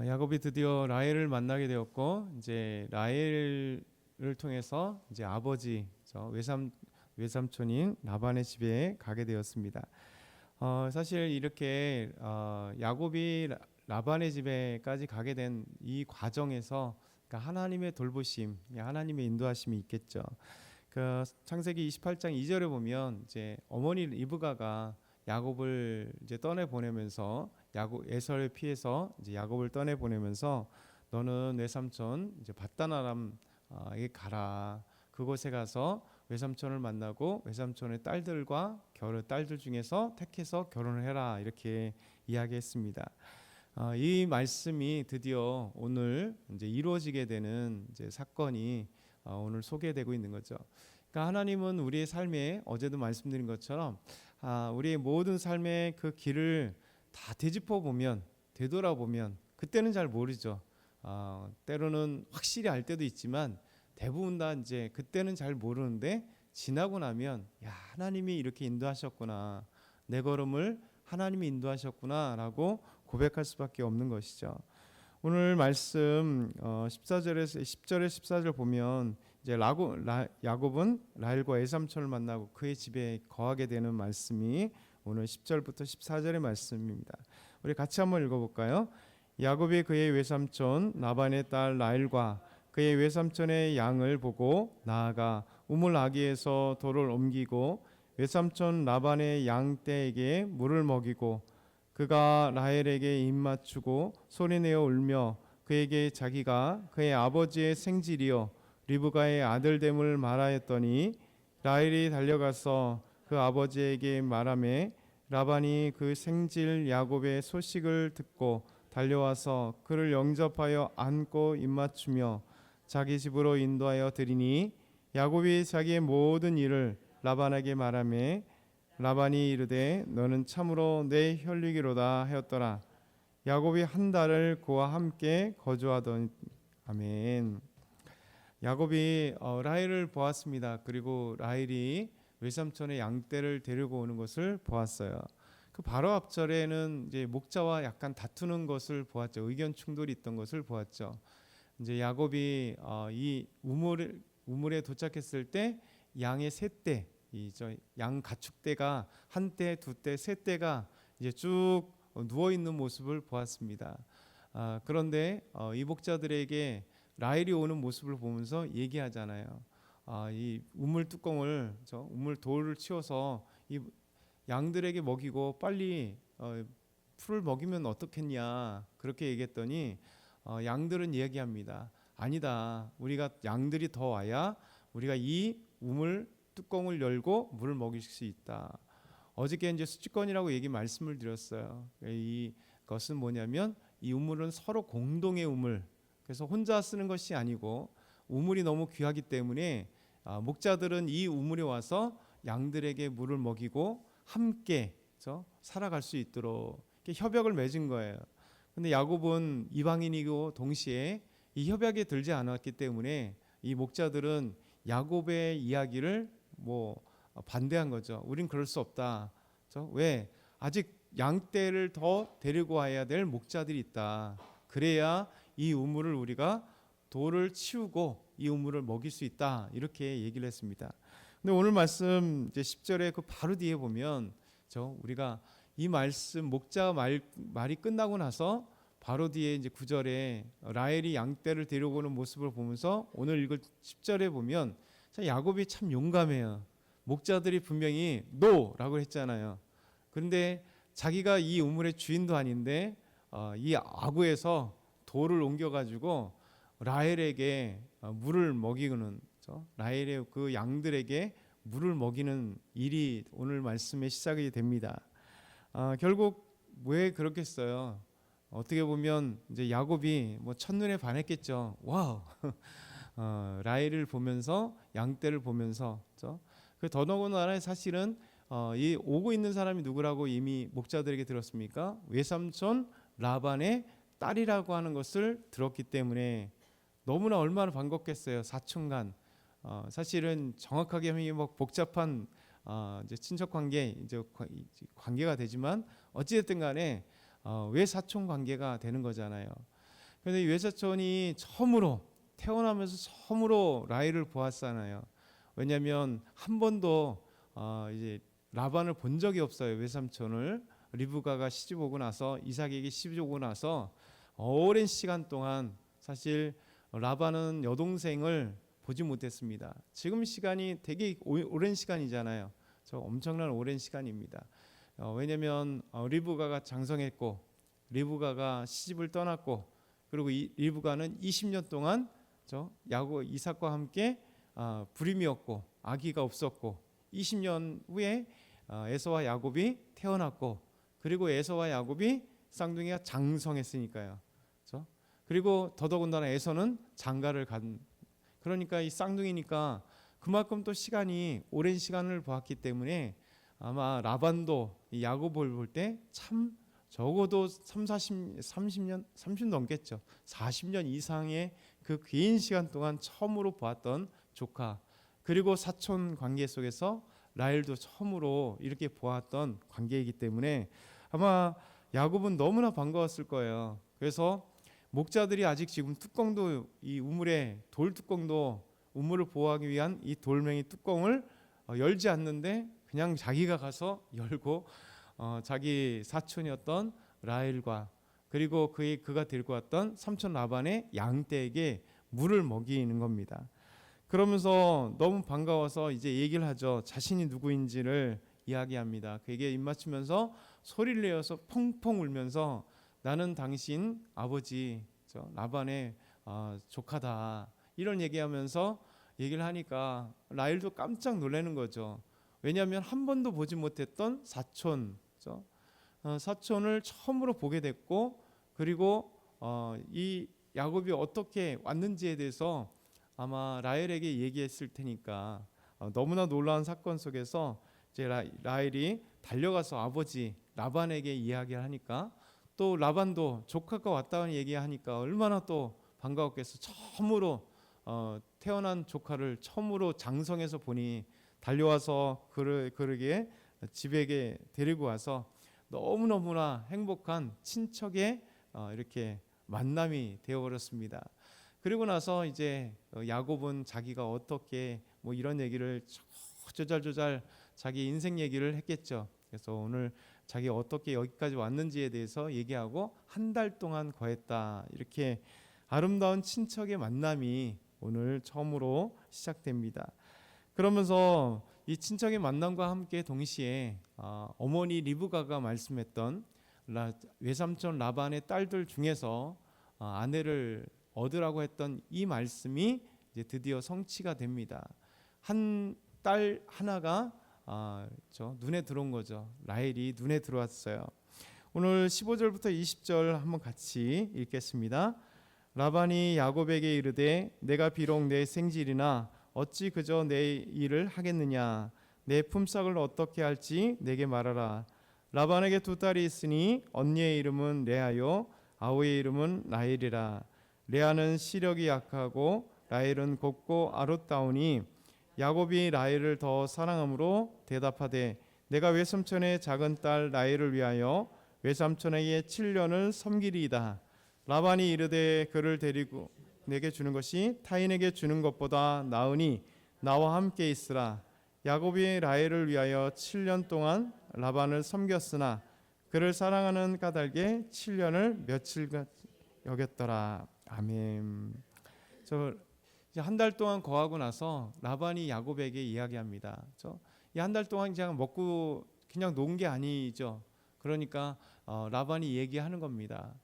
야곱이 드디어 라헬을 만나게 되었고, 이제 라헬을 통해서 이제 아버지, 외삼촌인 라반의 집에 가게 되었습니다. 사실 이렇게 야곱이 라반의 집에까지 가게 된 이 과정에서, 그러니까 하나님의 돌보심, 하나님의 인도하심이 있겠죠. 그 창세기 28장 2절에 보면 이제 어머니 리브가가 야곱을 이제 떠내 보내면서, 야곱 에서를 피해서 이제 야곱을 떠내 보내면서, 너는 외삼촌 이제 밧단 아람에 가라. 그곳에 가서 외삼촌을 만나고 외삼촌의 딸들과 딸들 중에서 택해서 결혼을 해라, 이렇게 이야기했습니다. 이 말씀이 드디어 오늘 이제 이루어지게 되는 이제 사건이 오늘 소개되고 있는 거죠. 그러니까 하나님은 우리의 삶에, 어제도 말씀드린 것처럼 우리의 모든 삶의 그 길을 다 되짚어 보면, 되돌아보면, 그때는 잘 모르죠. 때로는 확실히 알 때도 있지만 대부분 다 이제 그때는 잘 모르는데, 지나고 나면 하나님이 이렇게 인도하셨구나, 내 걸음을 하나님이 인도하셨구나라고 고백할 수밖에 없는 것이죠. 오늘 말씀 10절에 14절 보면 이제 야곱은 라헬과 외삼촌을 만나고 그의 집에 거하게 되는 말씀이 오늘 10절부터 14절의 말씀입니다. 우리 같이 한번 읽어볼까요? 야곱이 그의 외삼촌 라반의 딸 라헬과 그의 외삼촌의 양을 보고 나아가 우물 아기에서 돌을 옮기고 외삼촌 라반의 양떼에게 물을 먹이고, 그가 라헬에게 입 맞추고 소리내어 울며 그에게 자기가 그의 아버지의 생질이요 리브가의 아들됨을 말하였더니, 라헬이 달려가서 그 아버지에게 말하매, 라반이 그 생질 야곱의 소식을 듣고 달려와서 그를 영접하여 안고 입 맞추며 자기 집으로 인도하여 드리니, 야곱이 자기의 모든 일을 라반에게 말하매, 라반이 이르되 너는 참으로 내 혈육이로다 하였더라. 야곱이 한 달을 그와 함께 거주하더니. 아멘. 야곱이 라헬을 보았습니다. 그리고 라헬이 외삼촌의 양떼를 데리고 오는 것을 보았어요. 그 바로 앞절에는 이제 목자와 약간 다투는 것을 보았죠. 의견 충돌이 있던 것을 보았죠. 이제 야곱이 이 우물에 도착했을 때 양의 세 떼, 양 가축대가 한 떼, 두 떼, 세 떼가 이제 쭉 누워 있는 모습을 보았습니다. 그런데 이 목자들에게 라헬이 오는 모습을 보면서 얘기하잖아요. 이 우물 뚜껑을, 우물 돌을 치워서 이 양들에게 먹이고 빨리 풀을 먹이면 어떻겠냐, 그렇게 얘기했더니 양들은 이야기합니다. 아니다, 우리가 양들이 더 와야 우리가 이 우물 뚜껑을 열고 물을 먹일 수 있다. 어저께 이제 수치권이라고 말씀을 드렸어요. 이것은 뭐냐면, 이 우물은 서로 공동의 우물, 그래서 혼자 쓰는 것이 아니고 우물이 너무 귀하기 때문에 목자들은 이 우물에 와서 양들에게 물을 먹이고 함께 살아갈 수 있도록 협약을 맺은 거예요. 근데 야곱은 이방인이고 동시에 이 협약에 들지 않았기 때문에 이 목자들은 야곱의 이야기를 반대한 거죠. 우린 그럴 수 없다. 왜? 아직 양떼를 더 데리고 와야 될 목자들이 있다. 그래야 이 우물을 우리가 돌을 치우고 이 우물을 먹일 수 있다. 이렇게 얘기를 했습니다. 근데 오늘 말씀 이제 10절에 그 바로 뒤에 보면 우리가 이 말씀 목자 말이 끝나고 나서 바로 뒤에 이제 9절에 라헬이 양떼를 데리고 오는 모습을 보면서 오늘 읽을 10절에 보면 야곱이 참 용감해요. 목자들이 분명히 노라고 했잖아요. 그런데 자기가 이 우물의 주인도 아닌데 이 아구에서 돌을 옮겨가지고 라헬에게 물을 먹이는, 라헬의 그 양들에게 물을 먹이는 일이 오늘 말씀의 시작이 됩니다. 결국 왜 그렇겠어요? 어떻게 보면 이제 야곱이 첫눈에 반했겠죠. 와우, 라헬을 보면서, 양떼를 보면서. 그 더더군다나 사실은 이 오고 있는 사람이 누구라고 이미 목자들에게 들었습니까? 외삼촌 라반의 딸이라고 하는 것을 들었기 때문에 너무나 얼마나 반갑겠어요. 사촌간. 사실은 정확하게 하면 복잡한 이제 친척 관계, 이제 관계가 되지만 어찌됐든 간에 왜 사촌 관계가 되는 거잖아요. 그런데 이 외사촌이 태어나면서 처음으로 라헬을 보았잖아요. 왜냐하면 한 번도 이제 라반을 본 적이 없어요. 외삼촌을. 리브가가 시집 오고 나서, 이삭에게 시집 오고 나서 오랜 시간 동안 사실 라반은 여동생을 보지 못했습니다. 지금 시간이 되게 오랜 시간이잖아요. 저 엄청난 오랜 시간입니다. 왜냐하면 리브가가 장성했고, 리브가가 시집을 떠났고, 그리고 리브가는 20년 동안 이삭과 함께 불임이었고 아기가 없었고, 20년 후에 에서와 야곱이 태어났고, 그리고 에서와 야곱이 쌍둥이가 장성했으니까요. 그렇죠? 그리고 더더군다나 에서는 장가를 간, 그러니까 이 쌍둥이니까 그만큼 또 시간이 오랜 시간을 보았기 때문에 아마 라반도 이 야곱을 볼 때 참 적어도 30년 넘겠죠. 40년 이상의 그 긴 시간 동안 처음으로 보았던 조카, 그리고 사촌 관계 속에서 라헬도 처음으로 이렇게 보았던 관계이기 때문에 아마 야곱은 너무나 반가웠을 거예요. 그래서 목자들이 아직 지금 뚜껑도, 이 우물에 돌 뚜껑도, 우물을 보호하기 위한 이 돌멩이 뚜껑을 열지 않는데 그냥 자기가 가서 열고 자기 사촌이었던 라헬과, 그리고 그가 데리고 왔던 삼촌 라반의 양떼에게 물을 먹이는 겁니다. 그러면서 너무 반가워서 이제 얘기를 하죠. 자신이 누구인지를 이야기합니다. 그에게 입맞추면서 소리를 내어서 펑펑 울면서 나는 당신 아버지 라반의 조카다, 이런 얘기하면서 얘기를 하니까 라헬도 깜짝 놀라는 거죠. 왜냐하면 한 번도 보지 못했던 사촌을 처음으로 보게 됐고, 그리고 이 야곱이 어떻게 왔는지에 대해서 아마 라헬에게 얘기했을 테니까 너무나 놀라운 사건 속에서 이제 라헬이 달려가서 아버지 라반에게 이야기를 하니까, 또 라반도 조카가 왔다는 얘기하니까 얼마나 또 반가웠겠어. 처음으로 태어난 조카를 처음으로 장성해서 보니 달려와서 그러게 집에게 데리고 와서 너무너무나 행복한 친척의 이렇게 만남이 되어버렸습니다. 그리고 나서 이제 야곱은 자기가 어떻게 뭐 이런 얘기를 조잘조잘 자기 인생 얘기를 했겠죠. 그래서 오늘 자기 어떻게 여기까지 왔는지에 대해서 얘기하고 한 달 동안 거했다, 이렇게 아름다운 친척의 만남이 오늘 처음으로 시작됩니다. 그러면서 이 친척의 만남과 함께 동시에 어머니 리브가가 말씀했던 외삼촌 라반의 딸들 중에서 아내를 얻으라고 했던 이 말씀이 이제 드디어 성취가 됩니다. 한 딸 하나가 눈에 들어온 거죠. 라헬이 눈에 들어왔어요. 오늘 15절부터 20절 한번 같이 읽겠습니다. 라반이 야곱에게 이르되 내가 비록 내 생질이나 어찌 그저 내 일을 하겠느냐, 내 품삯을 어떻게 할지 내게 말하라. 라반에게 두 딸이 있으니 언니의 이름은 레아요 아우의 이름은 라헬이라. 레아는 시력이 약하고 라헬은 곱고 아름다우니 야곱이 라헬을 더 사랑함으로 대답하되 내가 외삼촌의 작은 딸 라헬을 위하여 외삼촌에게 7년을 섬기리이다. 라반이 이르되 그를 데리고 내게 주는 것이 타인에게 주는 것보다 나으니 나와 함께 있으라. 야곱이 라헬을 위하여 7년 동안 라반을 섬겼으나 그를 사랑하는 까닭에 7년을 며칠간 여겼더라. 아멘. 한 달 동안 거하고 나서 라반이 야곱에게 이야기합니다. 이 한 달 동안 그냥 먹고 그냥 논 게 아니죠. 그러니까 라반이 얘기하는 겁니다.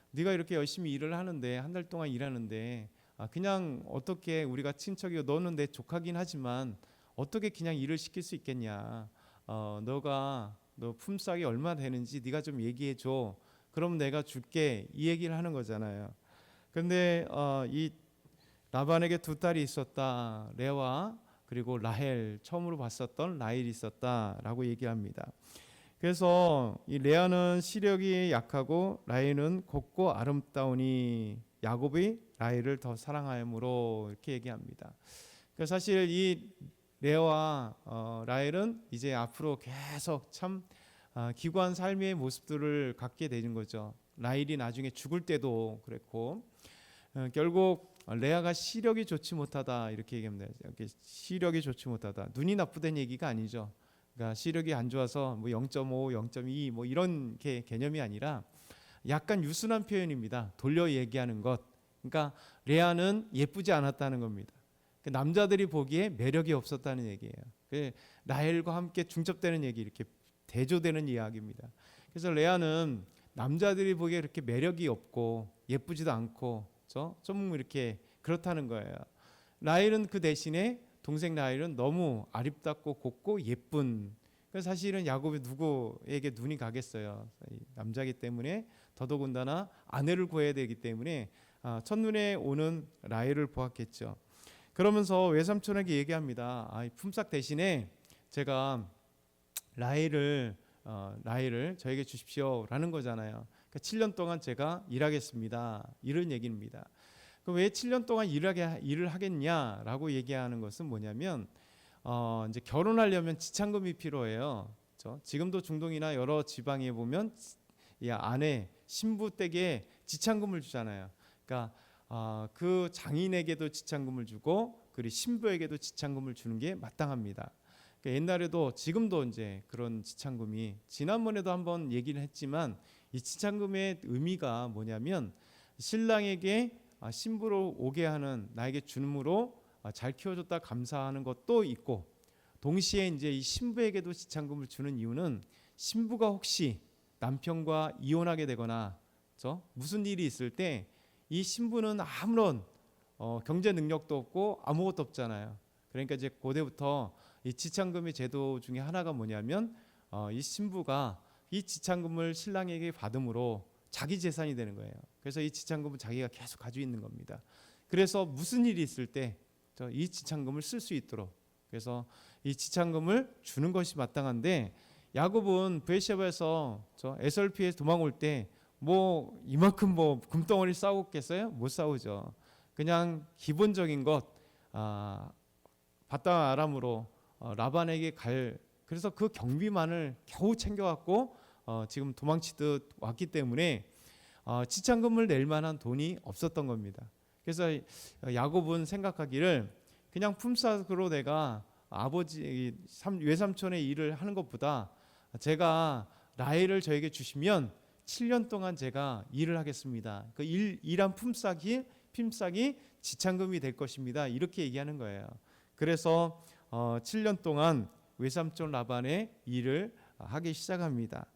네가 이렇게 열심히 일을 하는데, 한 달 동안 일하는데 그냥 어떻게, 우리가 친척이고 너는 내 조카긴 하지만 어떻게 그냥 일을 시킬 수 있겠냐. 너 품삯이 얼마 되는지 네가 좀 얘기해 줘. 그럼 내가 줄게, 이 얘기를 하는 거잖아요. 그런데 이 라반에게 두 딸이 있었다. 레와 그리고 라헬, 처음으로 봤었던 라헬이 있었다라고 얘기합니다. 그래서 이 레아는 시력이 약하고 라헬은 곱고 아름다우니 야곱이 라헬을 더 사랑하므로, 이렇게 얘기합니다. 그러니까 사실 이 레아와 라헬은 이제 앞으로 계속 참 기구한 삶의 모습들을 갖게 되는 거죠. 라헬이 나중에 죽을 때도 그랬고 결국 레아가 시력이 좋지 못하다 이렇게 얘기합니다. 시력이 좋지 못하다. 눈이 나쁘다는 얘기가 아니죠. 그러니까 시력이 안 좋아서 뭐 0.5, 0.2 뭐 이런 개념이 아니라 약간 유순한 표현입니다. 돌려 얘기하는 것. 그러니까 레아는 예쁘지 않았다는 겁니다. 남자들이 보기에 매력이 없었다는 얘기예요. 라헬과 함께 중첩되는 얘기, 이렇게 대조되는 이야기입니다. 그래서 레아는 남자들이 보기에 그렇게 매력이 없고 예쁘지도 않고 좀 이렇게 그렇다는 거예요. 라헬은 그 대신에 동생 라헬은 너무 아름답고 곱고 예쁜. 그래서 사실은 야곱이 누구에게 눈이 가겠어요. 남자이기 때문에 더더군다나 아내를 구해야 되기 때문에 첫눈에 오는 라헬을 보았겠죠. 그러면서 외삼촌에게 얘기합니다. 품삯 대신에 제가 라헬을 저에게 주십시오라는 거잖아요. 그러니까 7년 동안 제가 일하겠습니다. 이런 얘기입니다. 그럼 왜 7년 동안 일을 하겠냐라고 얘기하는 것은 뭐냐면 이제 결혼하려면 지참금이 필요해요. 그렇죠? 지금도 중동이나 여러 지방에 보면 이 아내 신부 댁에 지참금을 주잖아요. 그러니까 그 장인에게도 지참금을 주고 그리고 신부에게도 지참금을 주는 게 마땅합니다. 그러니까 옛날에도 지금도 이제 그런 지참금이 지난번에도 한번 얘기를 했지만 이 지참금의 의미가 뭐냐면 신랑에게 신부로 오게 하는 나에게 주름으로 잘 키워줬다 감사하는 것도 있고 동시에 이제 이 신부에게도 지참금을 주는 이유는 신부가 혹시 남편과 이혼하게 되거나 무슨 일이 있을 때 이 신부는 아무런 경제 능력도 없고 아무것도 없잖아요. 그러니까 이제 고대부터 이 지참금의 제도 중에 하나가 뭐냐면 이 신부가 이 지참금을 신랑에게 받음으로 자기 재산이 되는 거예요. 그래서 이 지참금은 자기가 계속 가지고 있는 겁니다. 그래서 무슨 일이 있을 때 이 지참금을 쓸 수 있도록 그래서 이 지참금을 주는 것이 마땅한데 야곱은 브에르시바에서 에설피에 도망올 때 뭐 이만큼 뭐 금덩어리 싸우겠어요? 못 싸우죠. 그냥 기본적인 것 바단 아람으로 라반에게 그래서 그 경비만을 겨우 챙겨갖고 지금 도망치듯 왔기 때문에 지참금을 낼 만한 돈이 없었던 겁니다. 그래서 야곱은 생각하기를 그냥 품삯으로 내가 아버지 외삼촌의 일을 하는 것보다 제가 라헬을 저에게 주시면 7년 동안 제가 일을 하겠습니다. 그 일한 품삯이 지참금이 될 것입니다. 이렇게 얘기하는 거예요. 그래서 7년 동안 외삼촌 라반의 일을 하기 시작합니다.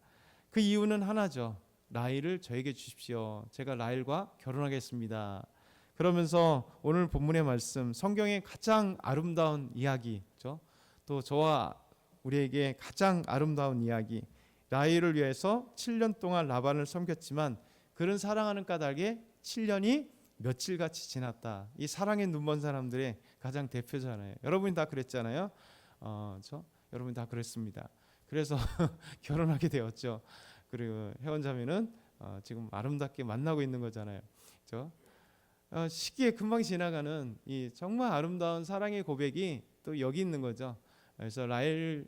그 이유는 하나죠. 라헬을 저에게 주십시오. 제가 라헬과 결혼하겠습니다. 그러면서 오늘 본문의 말씀, 성경의 가장 아름다운 이야기죠. 또 저와 우리에게 가장 아름다운 이야기. 라헬을 위해서 7년 동안 라반을 섬겼지만 그런 사랑하는 까닭에 7년이 며칠같이 지났다. 이 사랑의 눈먼 사람들의 가장 대표잖아요. 여러분이 다 그랬잖아요. 여러분이 다 그랬습니다. 그래서 결혼하게 되었죠. 그리고 회원자매는 지금 아름답게 만나고 있는 거잖아요. 그렇죠? 시기에 금방 지나가는 이 정말 아름다운 사랑의 고백이 또 여기 있는 거죠. 그래서 라헬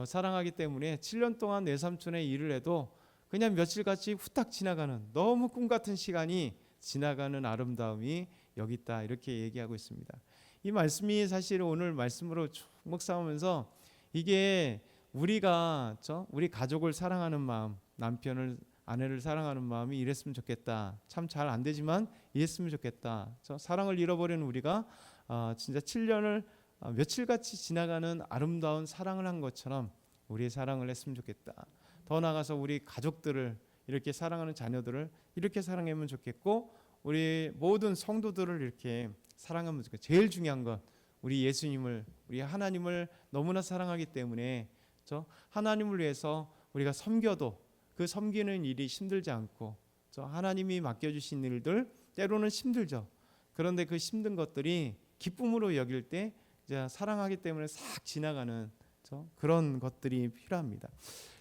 사랑하기 때문에 7년 동안 외삼촌의 일을 해도 그냥 며칠같이 후딱 지나가는 너무 꿈 같은 시간이 지나가는 아름다움이 여기 있다 이렇게 얘기하고 있습니다. 이 말씀이 사실 오늘 말씀으로 묵 삼으면서 이게 우리가 우리 가족을 사랑하는 마음, 남편을 아내를 사랑하는 마음이 이랬으면 좋겠다. 참 잘 안 되지만 이랬으면 좋겠다. 사랑을 잃어버리는 우리가 진짜 7년을 며칠같이 지나가는 아름다운 사랑을 한 것처럼 우리의 사랑을 했으면 좋겠다. 더 나아가서 우리 가족들을 이렇게 사랑하는 자녀들을 이렇게 사랑하면 좋겠고 우리 모든 성도들을 이렇게 사랑하면 좋겠고 제일 중요한 건 우리 예수님을 우리 하나님을 너무나 사랑하기 때문에 하나님을 위해서 우리가 섬겨도 그 섬기는 일이 힘들지 않고 하나님이 맡겨주신 일들 때로는 힘들죠. 그런데 그 힘든 것들이 기쁨으로 여길 때 이제 사랑하기 때문에 싹 지나가는 그런 것들이 필요합니다.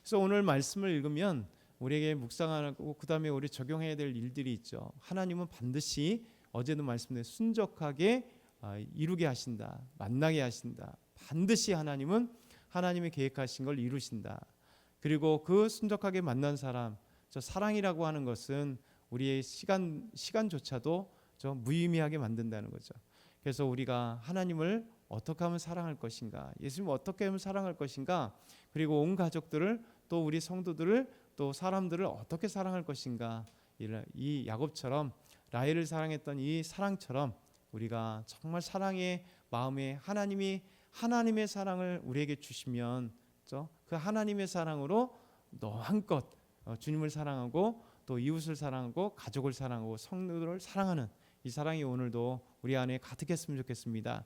그래서 오늘 말씀을 읽으면 우리에게 묵상하고 그 다음에 우리 적용해야 될 일들이 있죠. 하나님은 반드시 어제도 말씀드린 순적하게 이루게 하신다. 만나게 하신다. 반드시 하나님은 하나님이 계획하신 걸 이루신다. 그리고 그 순적하게 만난 사람 저 사랑이라고 하는 것은 우리의 시간조차도 저 무의미하게 만든다는 거죠. 그래서 우리가 하나님을 어떻게 하면 사랑할 것인가, 예수님을 어떻게 하면 사랑할 것인가, 그리고 온 가족들을 또 우리 성도들을 또 사람들을 어떻게 사랑할 것인가, 이 야곱처럼 라헬을 사랑했던 이 사랑처럼 우리가 정말 사랑의 마음에 하나님의 사랑을 우리에게 주시면 그 하나님의 사랑으로 너한껏 주님을 사랑하고 또 이웃을 사랑하고 가족을 사랑하고 성도들을 사랑하는 이 사랑이 오늘도 우리 안에 가득했으면 좋겠습니다.